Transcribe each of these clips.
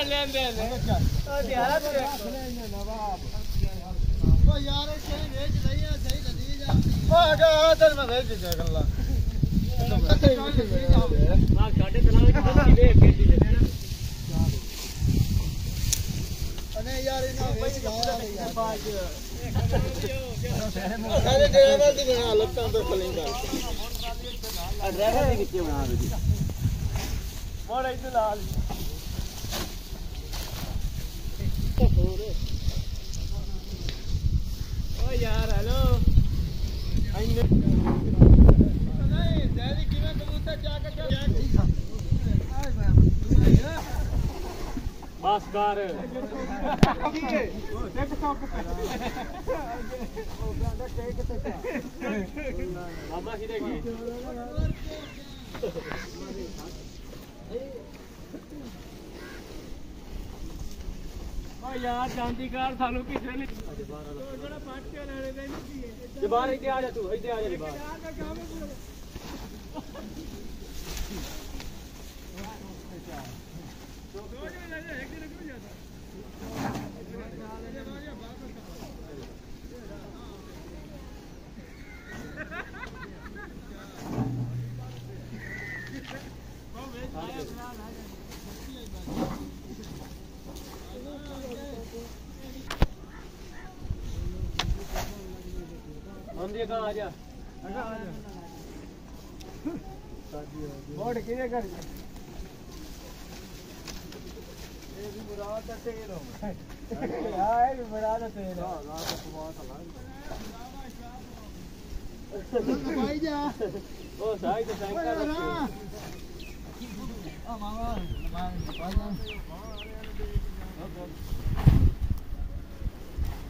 लेंदे ने ओ दिहाड़ा तो नवाब ओ यार सही भेज नहीं है सही दी जाती ओ आगे आदर में भेज दे गल्ला हां साडे तनाव की बच्ची वे केटी दे अने यार इना भेज यार पांच अरे ड्राइवर दी बना लत्तां तो फलिंग कर ड्राइवर दी कितने बना दे मोड़ इधर लाल ओ यार हेलो नहीं जैदी किवें कबूतर जाके बस कर मामा सीधे की यार शांति कार सानू किसे नहीं बड़ा पाट के रहने दे ये बाहर इधर आ जा तू इधर आ जा बाहर हम ये कहां आ जा बोर्ड किने कर ये भी मुराद तेल हो हां ये भी मुराद तेल हां रात को बात है भाई जा ओ साइड से साइड कर रखो आ मामा भाई जा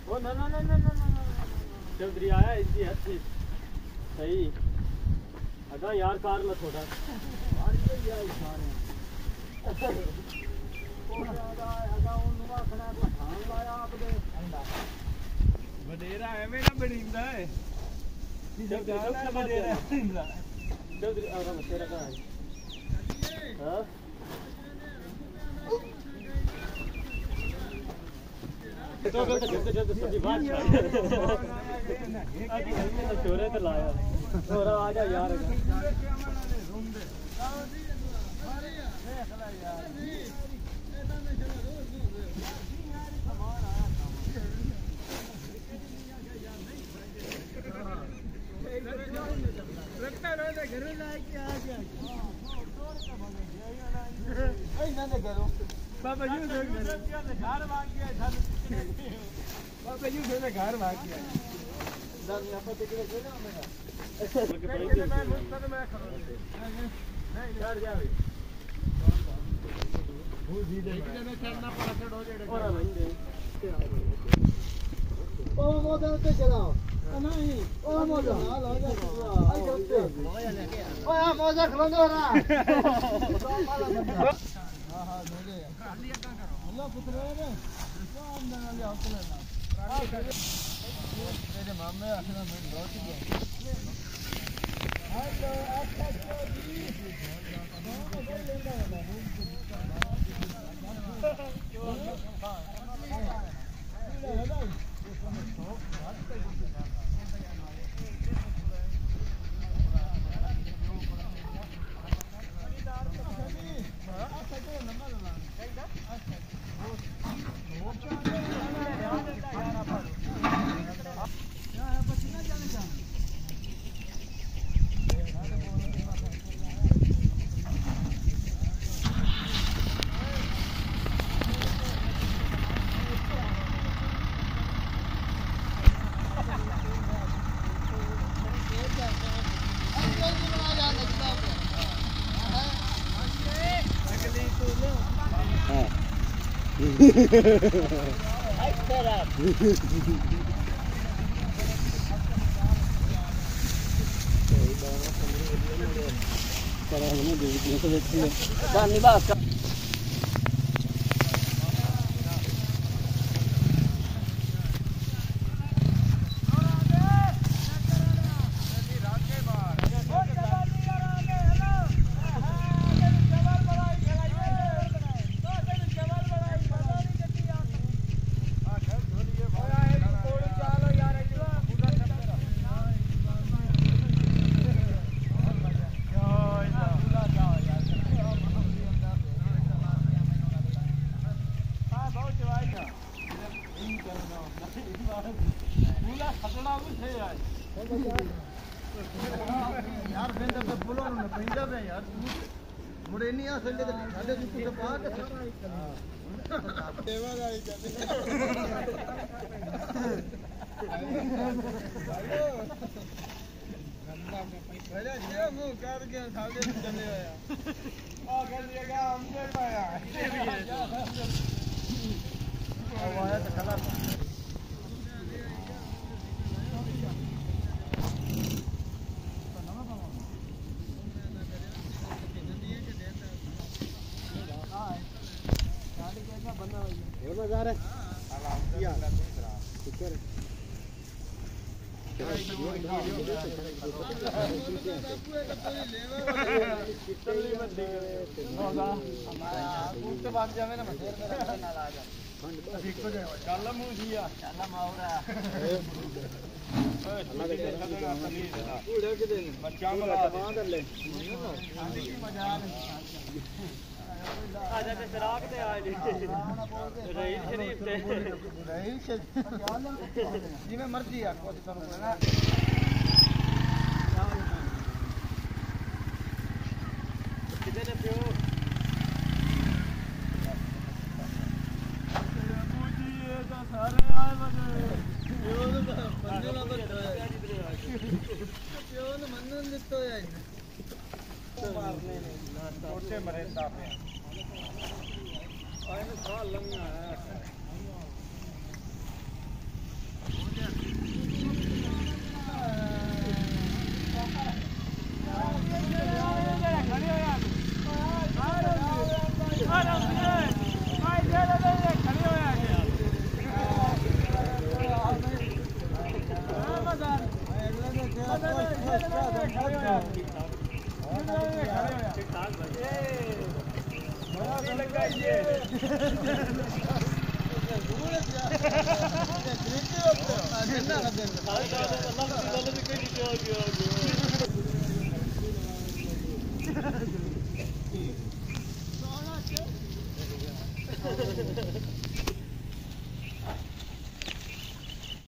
ओ ना ना ना ना ना चौधरी आया इसकी अच्छी सही अगा यार कार ला थोड़ा यार ये इशारे ओ ज्यादा अगा उनवा खड़ा पठान लाया आपने अंडा बडेरा है में ना बड़ींदा है चौधरी बडेरा चौधरी आगा तेरा का है हां तो जल्दी सब्जी बात छोरे तो लाया छोरा आ जा यार रखता रहे घर लाके आ गया बाबा यू घर भाग गया बाबा यू घर भाग गया दान यहां पर देख रहे ना मेरा मैं मुस्तद में खड़ा नहीं यार जा भाई वो सीधे में चढ़ना पड़ा चढ़ हो जाएगा और भाई ओ मोदर पे चलाओ नहीं ओ मोदर हां आ जा आई करते ओ हां मोदर खलो ना हां हां मेरे खाली क्या करो अल्लाह पुत्र है ना अंदर ले आओ चले ना मेरे मामे आखना मैं लौट गया हेलो अच्छा जी पूरा खतरा भी है यार यार बेंद पे बोलो ना बेंदा पे यार मुड़े नहीं आ सकते तो साडे कुछ से पा के सेवा गाड़ी चले गंदा में पहले ये मुंह कर के साडे चले आया आ कर दिया हमसे पाया अब आया तो खला बाजार है शुक्र आजा ते शराक ते आज रहील शरीफ ते रहील जिवें मर्जी आखो ते तुहानू ना किते ने पियो पूजी ये तो सारे आए बने पियो ने मन्ने ला पियो ने मन्नन दित्तो है मारने ने छोटे मरेंदा पे आने साल लंगा है